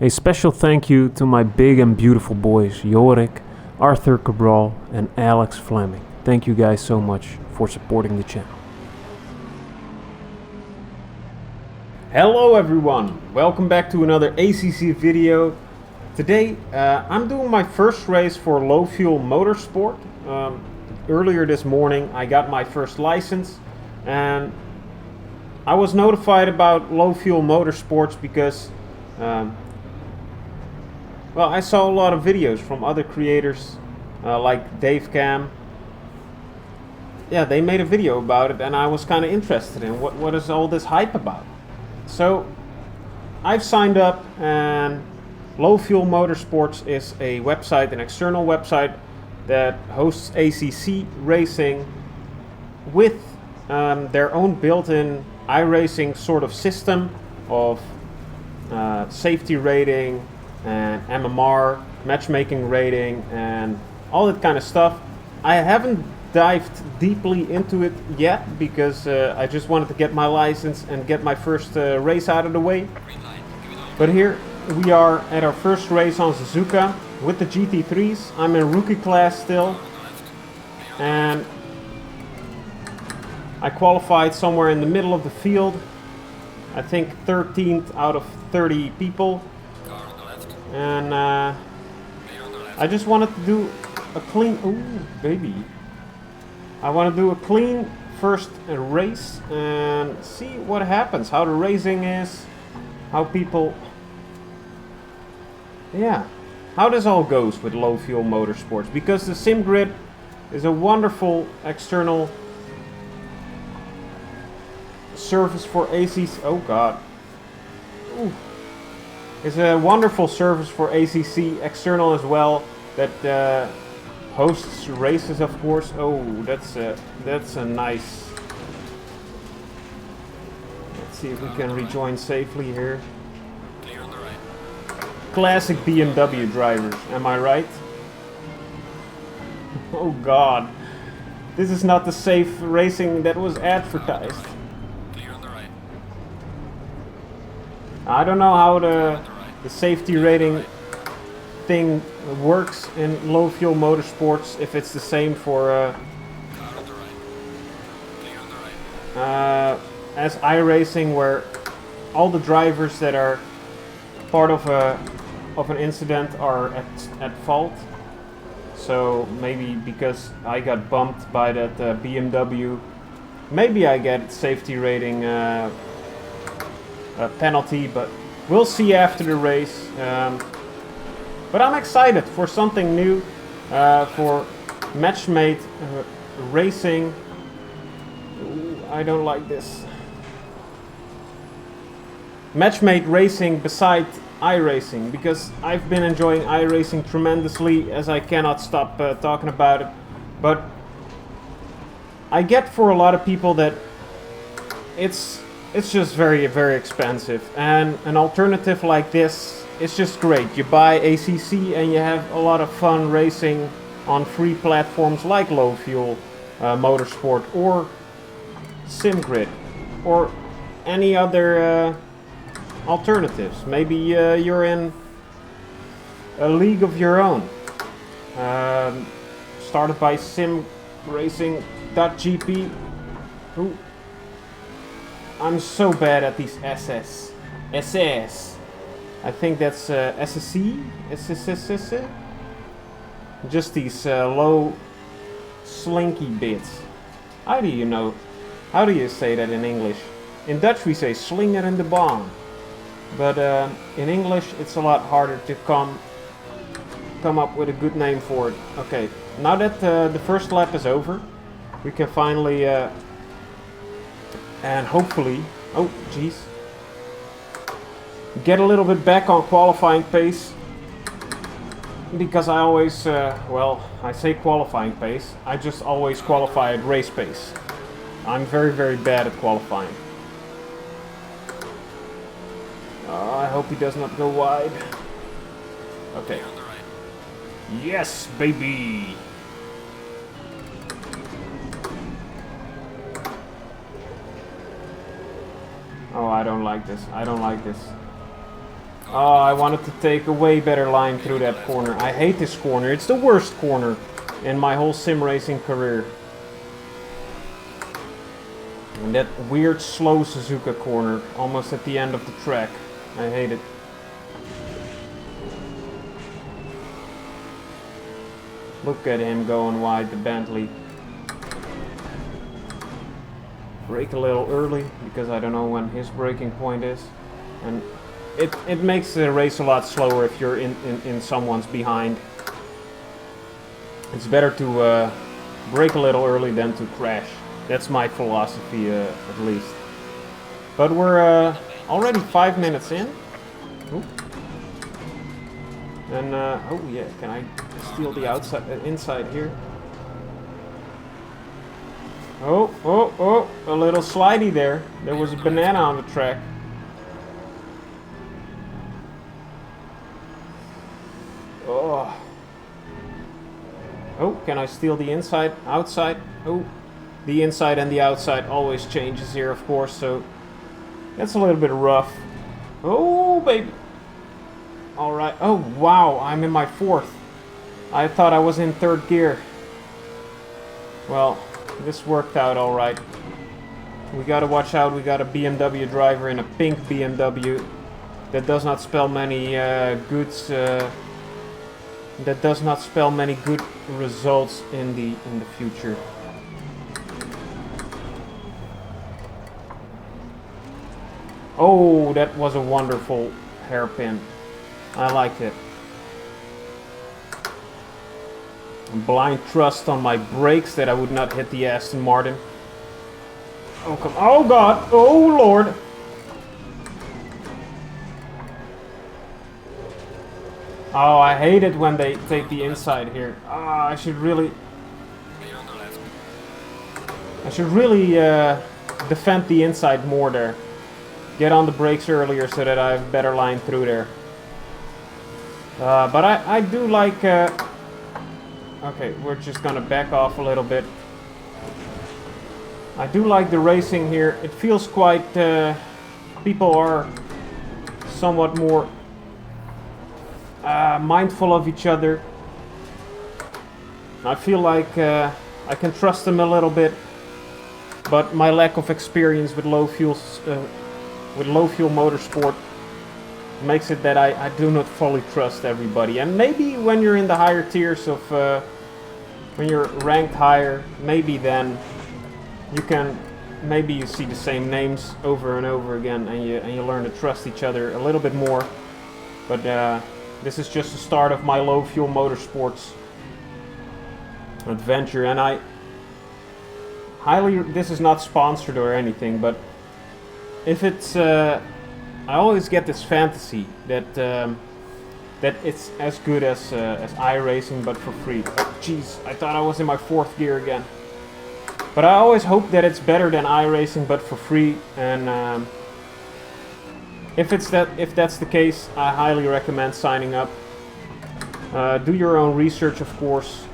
A special thank you to my big and beautiful boys Jorik, Arthur Cabral and Alex Fleming. Thank you guys so much for supporting the channel. Hello everyone, welcome back to another ACC video. Today I'm doing my first race for Low Fuel Motorsport. Earlier this morning I got my first license and I was notified about Low Fuel Motorsports because well, I saw a lot of videos from other creators like Dave Cam. Yeah, they made a video about it and I was kind of interested in what is all this hype about. So I've signed up, and Low Fuel Motorsports is a website, an external website that hosts ACC racing with their own built-in iRacing sort of system of safety rating and MMR, matchmaking rating and all that kind of stuff. I haven't dived deeply into it yet because I just wanted to get my license and get my first race out of the way. But here we are at our first race on Suzuka with the GT3s. I'm in rookie class still, and I qualified somewhere in the middle of the field. I think 13th out of 30 people. And I just wanted to do a clean, ooh baby. I want to do a clean first race and see what happens, how the racing is, how people, yeah, how this all goes with Low Fuel Motorsports, because the Sim Grid is a wonderful external service for ACC. Oh god. Ooh. It's a wonderful service for ACC external as well that hosts races, of course. Oh, that's a nice. Let's see if we can rejoin safely here. Classic BMW drivers, am I right? Oh god, this is not the safe racing that was advertised. I don't know how the safety rating thing works in Low Fuel Motorsports, if it's the same for as iRacing, where all the drivers that are part of an incident are at fault. So maybe because I got bumped by that BMW, maybe I get safety rating a penalty, but we'll see after the race. But I'm excited for something new, for matchmade racing. Ooh, I don't like this. Matchmade racing beside iRacing, because I've been enjoying iRacing tremendously, as I cannot stop talking about it. But I get for a lot of people that it's just very, very expensive, and an alternative like this is just great. You buy ACC and you have a lot of fun racing on free platforms like Low Fuel Motorsport or SimGrid or any other alternatives. Maybe you're in a league of your own, started by simracing.gp. Ooh. I'm so bad at these SS. I think that's SSC? SSS? Just these low slinky bits. How do you know? How do you say that in English? In Dutch we say slinger in de baan. But in English it's a lot harder to come up with a good name for it. Okay, now that the first lap is over, we can finally and hopefully, oh jeez, get a little bit back on qualifying pace, because I always, well, I say qualifying pace, I just always qualify at race pace. I'm very, very bad at qualifying. I hope he does not go wide. Okay. Yes, baby! Oh, I don't like this. I don't like this. Oh, I wanted to take a way better line through that corner. I hate this corner. It's the worst corner in my whole sim racing career. And that weird slow Suzuka corner, almost at the end of the track. I hate it. Look at him going wide, the Bentley. Brake a little early, because I don't know when his braking point is. And it makes the race a lot slower if you're in someone's behind. It's better to brake a little early than to crash. That's my philosophy, at least. But we're already 5 minutes in. Ooh. And oh yeah, can I steal the outside, inside here? Oh, a little slidey there. There was a banana on the track. Oh, can I steal the inside, outside? Oh, the inside and the outside always changes here, of course, so that's a little bit rough. Oh, baby. Alright. Oh, wow, I'm in my 4th. I thought I was in 3rd gear. Well, this worked out alright. We gotta watch out, we got a BMW driver in a pink BMW. That does not spell many goods. That does not spell many good results in the future. Oh, that was a wonderful hairpin. I liked it. Blind trust on my brakes that I would not hit the Aston Martin. Oh come! Oh God! Oh Lord! Oh, I hate it when they take the inside here. Ah, I should really defend the inside more there. Get on the brakes earlier so that I have a better line through there. But I do like... okay, we're just gonna back off a little bit. I do like the racing here. It feels quite... people are somewhat more mindful of each other. I feel like I can trust them a little bit. But my lack of experience with low fuel motorsport makes it that I do not fully trust everybody. And maybe when you're in the higher tiers of when you're ranked higher, maybe then you can, maybe you see the same names over and over again, and you learn to trust each other a little bit more. But this is just the start of my low fuel motorsports adventure, and I highly, this is not sponsored or anything, but if it's I always get this fantasy that that it's as good as iRacing but for free. Oh, jeez, I thought I was in my 4th gear again. But I always hope that it's better than iRacing but for free, and if that's the case, I highly recommend signing up. Do your own research, of course.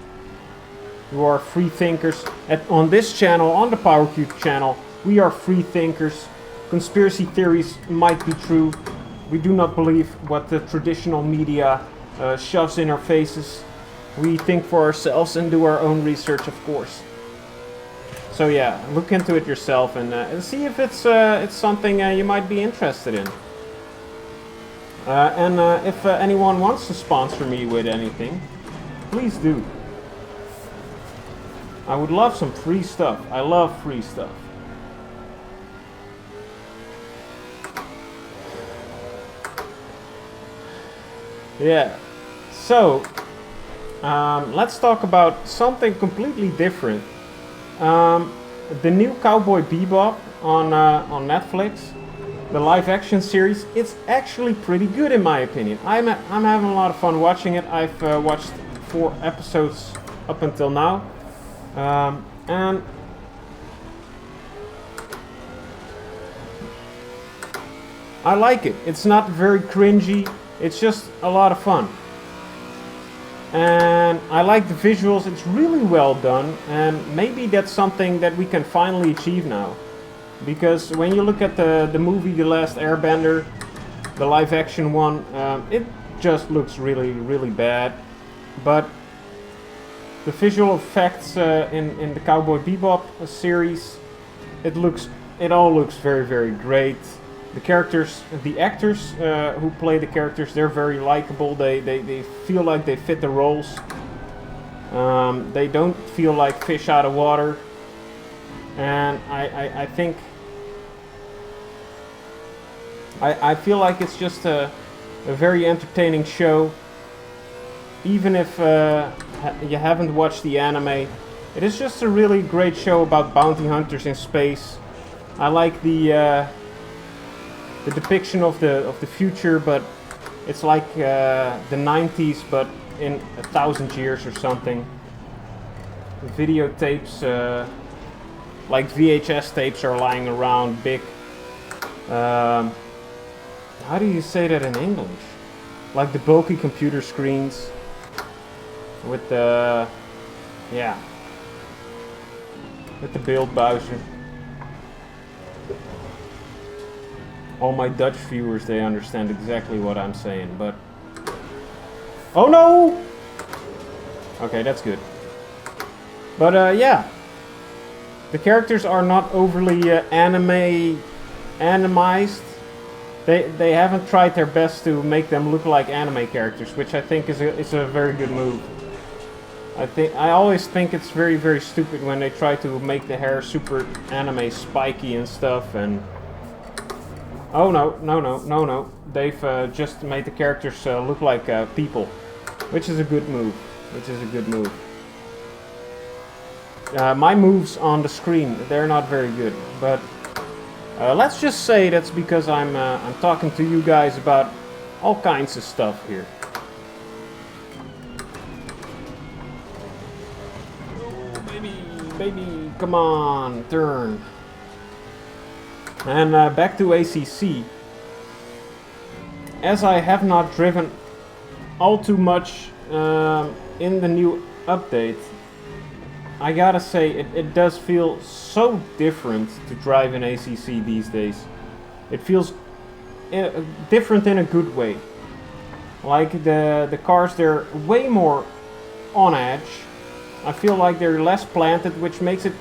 You are free thinkers. On this channel, on the PowerQ channel, we are free thinkers. Conspiracy theories might be true. We do not believe what the traditional media shoves in our faces. We think for ourselves and do our own research, of course. So yeah, look into it yourself and see if it's something you might be interested in. If anyone wants to sponsor me with anything, please do. I would love some free stuff. I love free stuff. Yeah, so let's talk about something completely different. The new Cowboy Bebop on Netflix, the live-action series, it's actually pretty good in my opinion. I'm having a lot of fun watching it. I've watched 4 episodes up until now, and I like it. It's not very cringy. It's just a lot of fun. And I like the visuals. It's really well done. And maybe that's something that we can finally achieve now. Because when you look at the movie The Last Airbender, the live action one, it just looks really, really bad. But the visual effects in the Cowboy Bebop series, it all looks very, very great. The characters, the actors who play the characters, they're very likable. They feel like they fit the roles. They don't feel like fish out of water. And I think I feel like it's just a very entertaining show. Even if you haven't watched the anime, it is just a really great show about bounty hunters in space. I like the depiction of the future, but it's like the 90s, but in 1,000 years or something. Videotapes, like VHS tapes, are lying around, big. How do you say that in English? Like the bulky computer screens with the, yeah, with the beeld Bowser. All my Dutch viewers, they understand exactly what I'm saying, but... Oh no! Okay, that's good. But yeah, the characters are not overly animized. They haven't tried their best to make them look like anime characters, which I think is a very good move. I always think it's very, very stupid when they try to make the hair super anime spiky and stuff. And oh no! They've just made the characters look like people, which is a good move. My moves on the screen, they're not very good, but let's just say that's because I'm talking to you guys about all kinds of stuff here. Oh, baby, come on, turn. And back to ACC. As I have not driven all too much in the new update, I gotta say, it does feel so different to drive in ACC these days. It feels different in a good way. Like the cars, they're way more on edge. I feel like they're less planted, which makes it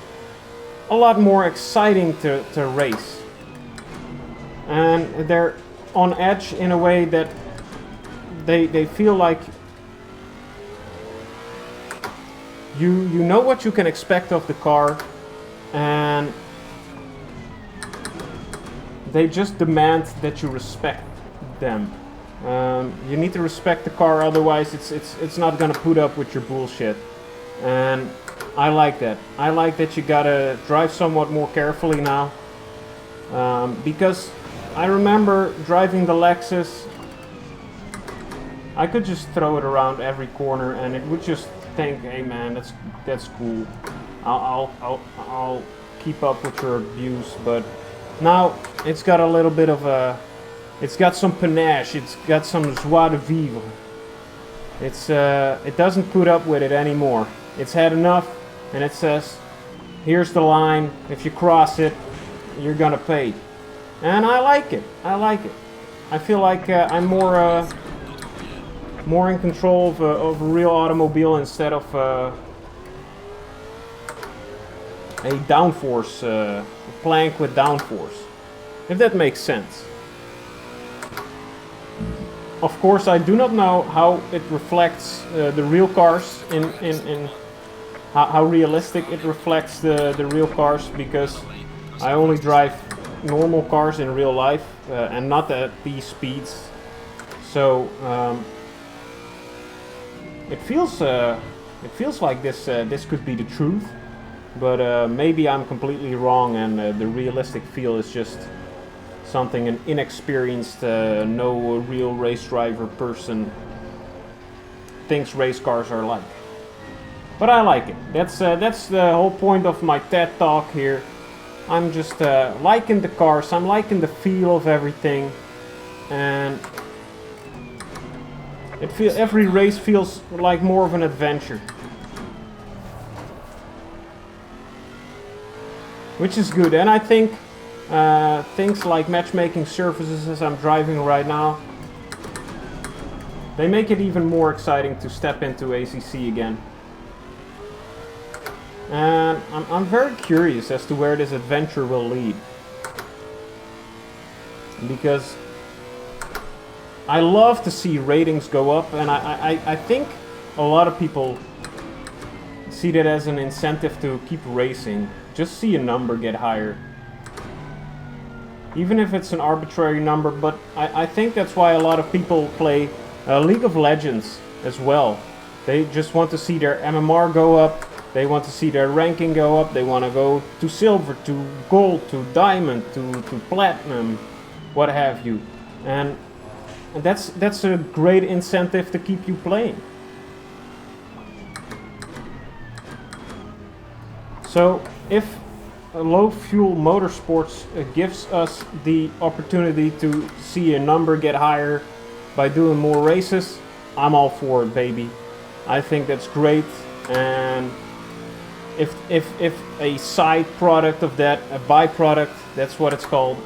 a lot more exciting to race. And they're on edge in a way that they feel like you know what you can expect of the car, and they just demand that you respect them. You need to respect the car, otherwise it's not gonna put up with your bullshit. And I like that. I like that you gotta drive somewhat more carefully now, because I remember driving the Lexus. I could just throw it around every corner, and it would just think, "Hey man, that's cool. I'll keep up with your abuse." But now it's got a little bit of a, it's got some panache. It's got some joie de vivre. It doesn't put up with it anymore. It's had enough, and it says, "Here's the line. If you cross it, you're gonna pay." And I like it. I like it. I feel like I'm more in control of a real automobile instead of a downforce, a plank with downforce, if that makes sense. Of course, I do not know how it reflects the real cars in how realistic it reflects the real cars, because I only drive normal cars in real life and not at these speeds. So it feels like this could be the truth, but maybe I'm completely wrong, and the realistic feel is just something an inexperienced, no real race driver person thinks race cars are like. But I like it. That's the whole point of my TED talk here. I'm just liking the cars. I'm liking the feel of everything, and every race feels like more of an adventure, which is good. And I think things like matchmaking services as I'm driving right now, they make it even more exciting to step into ACC again. And I'm very curious as to where this adventure will lead. Because I love to see ratings go up, and I think a lot of people see that as an incentive to keep racing. Just see a number get higher. Even if it's an arbitrary number, but I think that's why a lot of people play League of Legends as well. They just want to see their MMR go up, they want to see their ranking go up, they want to go to silver, to gold, to diamond, to platinum, what have you. And that's a great incentive to keep you playing. So if Low Fuel Motorsports gives us the opportunity to see a number get higher by doing more races, I'm all for it, baby. I think that's great. And if a side product of that, a byproduct, that's what it's called,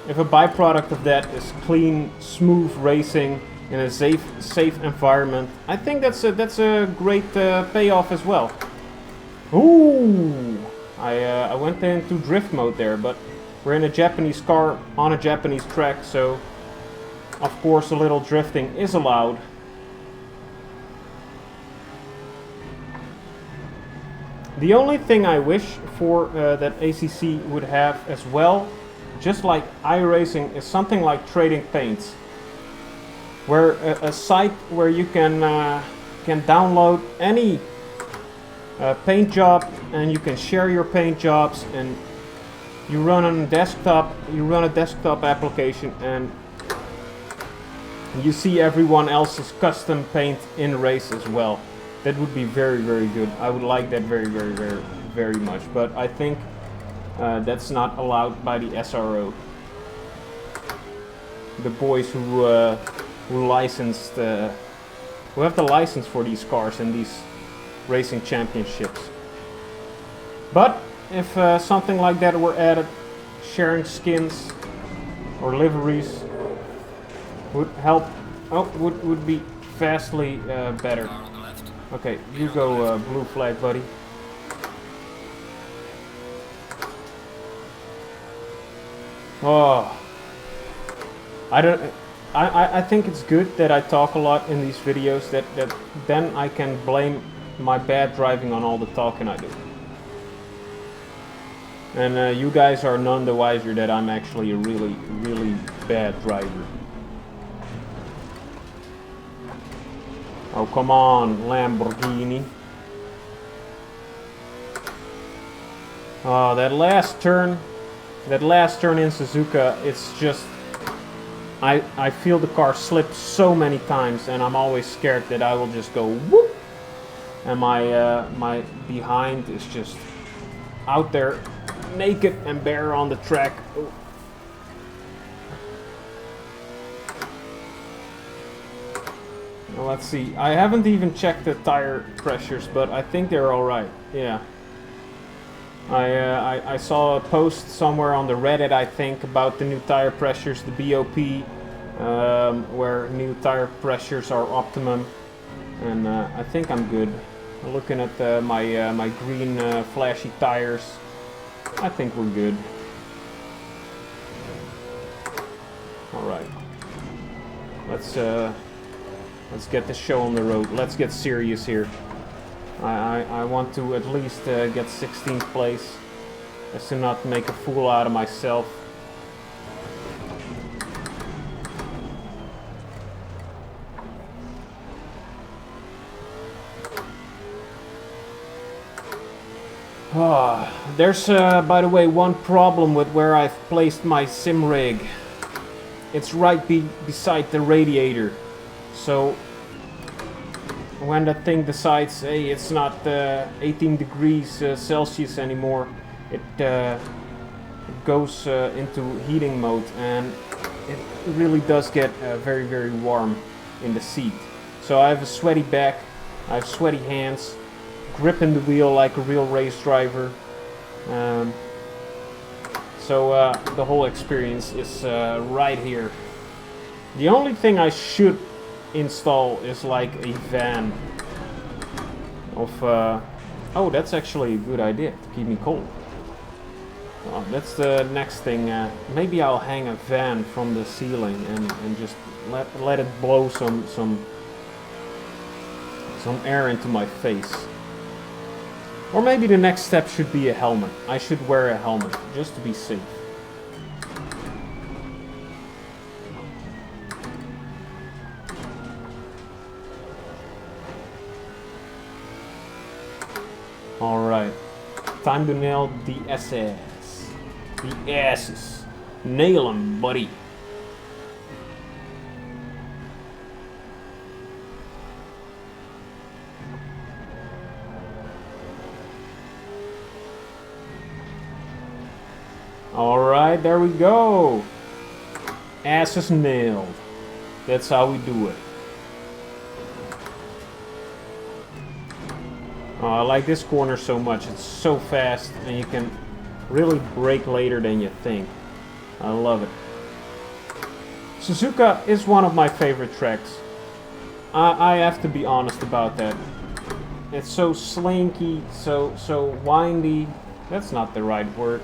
if a byproduct of that is clean, smooth racing in a safe environment, I think that's a great payoff as well. Ooh, I went into drift mode there, but we're in a Japanese car on a Japanese track, so of course a little drifting is allowed. The only thing I wish for that ACC would have as well, just like iRacing, is something like trading paints, where a site where you can download any paint job and you can share your paint jobs, and you run on a desktop. You run a desktop application and you see everyone else's custom paint in race as well. That would be very, very good. I would like that very, very, very, very much. But I think that's not allowed by the SRO. The boys who licensed, who have the license for these cars and these racing championships. But if something like that were added, sharing skins or liveries would help. Oh, would be vastly better. Okay, you go blue flag, buddy. Oh, I think it's good that I talk a lot in these videos. That then I can blame my bad driving on all the talking I do. And you guys are none the wiser that I'm actually a really, really bad driver. Oh, come on, Lamborghini. Oh, that last turn in Suzuka, it's just, I feel the car slip so many times, and I'm always scared that I will just go whoop, and my behind is just out there naked and bare on the track. Ooh. Well, let's see. I haven't even checked the tire pressures, but I think they're all right. Yeah. I saw a post somewhere on the Reddit, I think, about the new tire pressures, the BOP, where new tire pressures are optimum, and I think I'm good. Looking at my green flashy tires, I think we're good. All right. Let's get the show on the road. Let's get serious here. I want to at least get 16th place, as to not make a fool out of myself. There's, by the way, one problem with where I've placed my sim rig. It's right beside the radiator. So when the thing decides, hey, it's not 18 degrees Celsius anymore, it goes into heating mode, and it really does get very, very warm in the seat. So I have a sweaty back, I have sweaty hands, gripping the wheel like a real race driver. So the whole experience is right here. The only thing I should install is like a van of... oh, that's actually a good idea to keep me cold. Oh, that's the next thing. Maybe I'll hang a fan from the ceiling and just let it blow some air into my face. Or maybe the next step should be a helmet. I should wear a helmet just to be safe. Alright, time to nail the SS. The asses. Nail 'em, buddy. Alright, there we go. Asses nailed. That's how we do it. Oh, I like this corner so much. It's so fast and you can really brake later than you think. I love it. Suzuka is one of my favorite tracks. I have to be honest about that. It's so slinky, so windy. That's not the right word.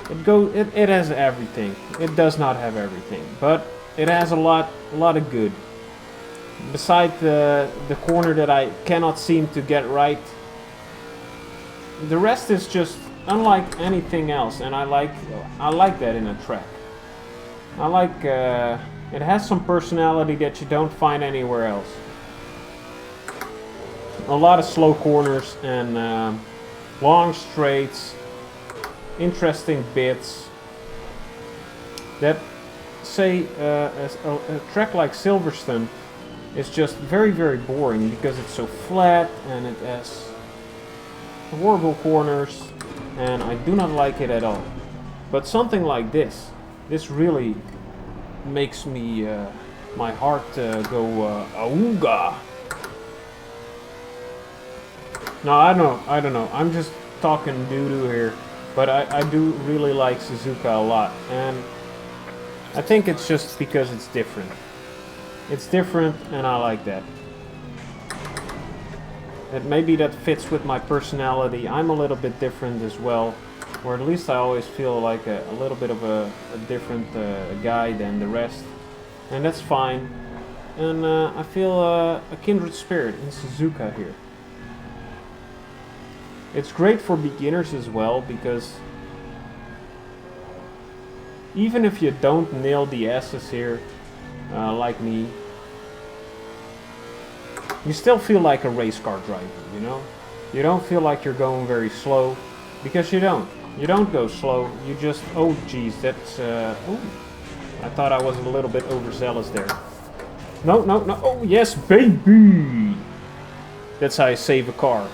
It has everything. It does not have everything, but it has a lot of good. Besides the corner that I cannot seem to get right, the rest is just unlike anything else, and I like that in a track. I like it has some personality that you don't find anywhere else. A lot of slow corners and long straights, interesting bits. That say a track like Silverstone is just very boring because it's so flat and it has horrible corners, and I do not like it at all. But something like this really makes me my heart go auga. No, I don't know. I'm just talking doo-doo here, but I do really like Suzuka a lot, and I think it's just because it's different. It's different, and I like that. And maybe that fits with my personality. I'm a little bit different as well, or at least I always feel like a little bit of a different guy than the rest, and that's fine. And I feel a kindred spirit in Suzuka here. It's great for beginners as well, because even if you don't nail the S's here, like me, you still feel like a race car driver, you know? You don't feel like you're going very slow, because you don't. You don't go slow, you just, oh geez, that's, oh, I thought I was a little bit overzealous there. No, oh yes, baby! That's how you save a car.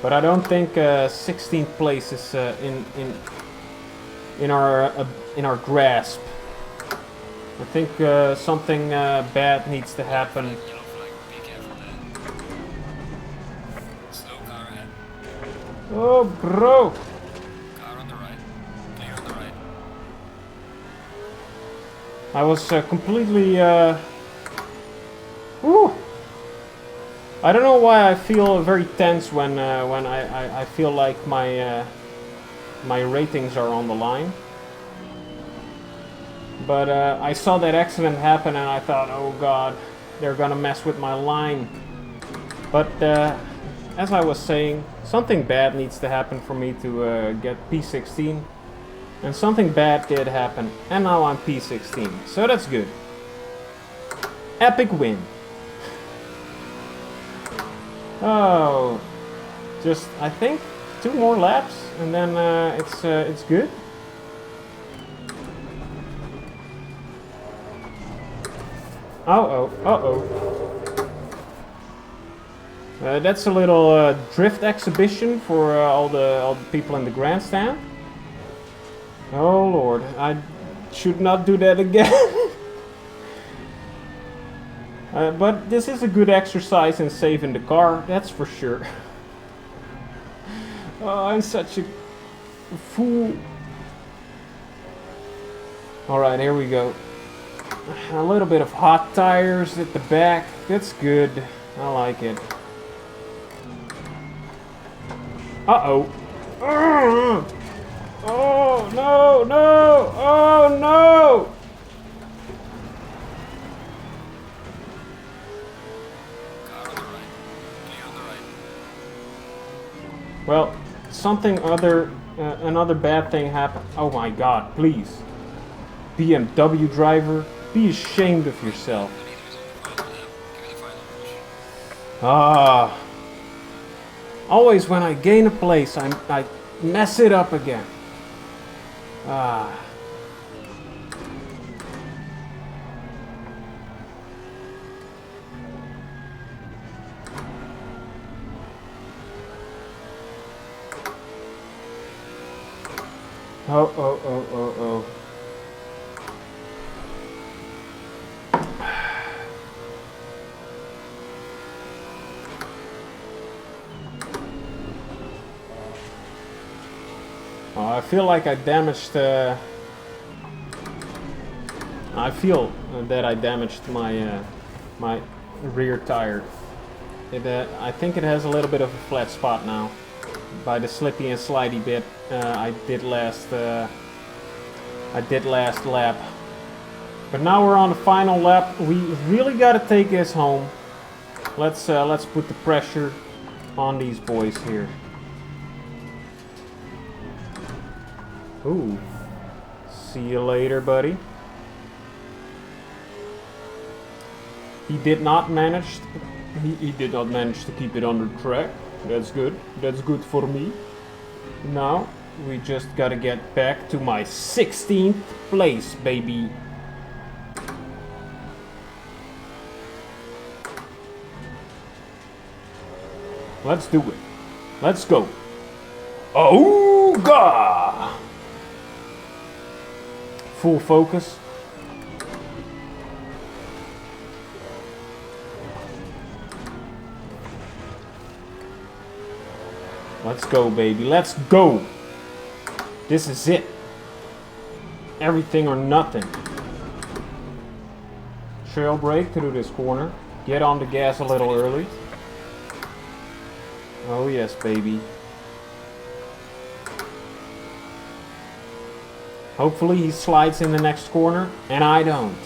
But I don't think 16th place is in our grasp. I think something bad needs to happen. Oh, bro! Car on the right. Clear on the right. I was completely. Whew. I don't know why I feel very tense when I feel like my my ratings are on the line. But I saw that accident happen and I thought, oh god, they're gonna mess with my line. But as I was saying, something bad needs to happen for me to get P16. And something bad did happen, and now I'm P16, so that's good. Epic win. Oh, just I think 2 more laps, and then it's good. That's a little drift exhibition for all the people in the grandstand. Oh lord, I should not do that again. But this is a good exercise in saving the car, that's for sure. Oh, I'm such a fool. Alright, here we go. A little bit of hot tires at the back. That's good. I like it. Uh-oh. Oh, no, no! Oh, no! Car on the right. Clear on the right. Well, another bad thing happened. Oh my god, please. BMW driver, be ashamed of yourself. The leader is on the final lap. Give it a final push. Ah. Always when I gain a place, I mess it up again. Ah. Oh, oh, oh, oh, oh. Oh, I feel like I damaged. I feel that I damaged my my rear tire. I think it has a little bit of a flat spot now. By the slippy and slidey bit I did last lap. But now we're on the final lap. We really gotta take this home. Let's put the pressure on these boys here. Ooh. See you later, buddy. He did not manage to keep it under track. That's good. That's good for me. Now we just gotta get back to my 16th place, baby. Let's do it. Let's go. Oh God! Full focus. Let's go, baby. Let's go. This is it. Everything or nothing. Trail brake through this corner. Get on the gas a little early. Oh yes, baby. Hopefully he slides in the next corner, and I don't.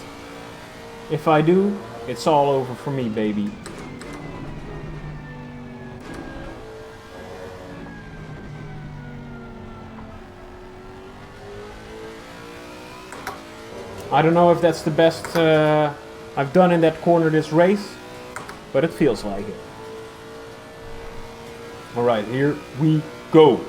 If I do, it's all over for me, baby. I don't know if that's the best I've done in that corner this race, but it feels like it. Alright, here we go.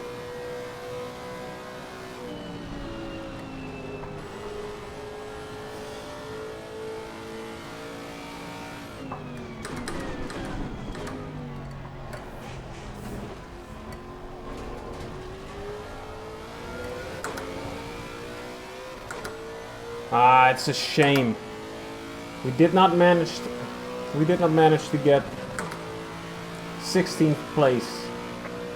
Ah, it's a shame. We did not manage to get 16th place.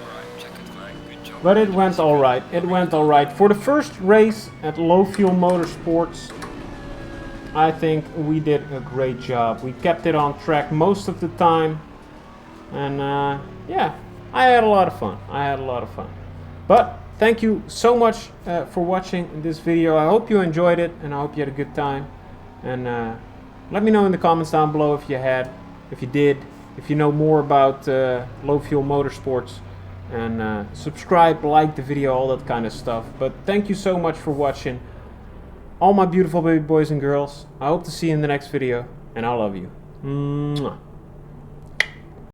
Alright, checkered flag. Good job. But it went alright. It went alright. For the first race at Low Fuel Motorsports, I think we did a great job. We kept it on track most of the time. And yeah, I had a lot of fun. But thank you so much for watching this video. I hope you enjoyed it, and I hope you had a good time. And let me know in the comments down below if you did, if you know more about Low Fuel Motorsports. And subscribe, like the video, all that kind of stuff. But thank you so much for watching. All my beautiful baby boys and girls, I hope to see you in the next video, and I love you. Mwah.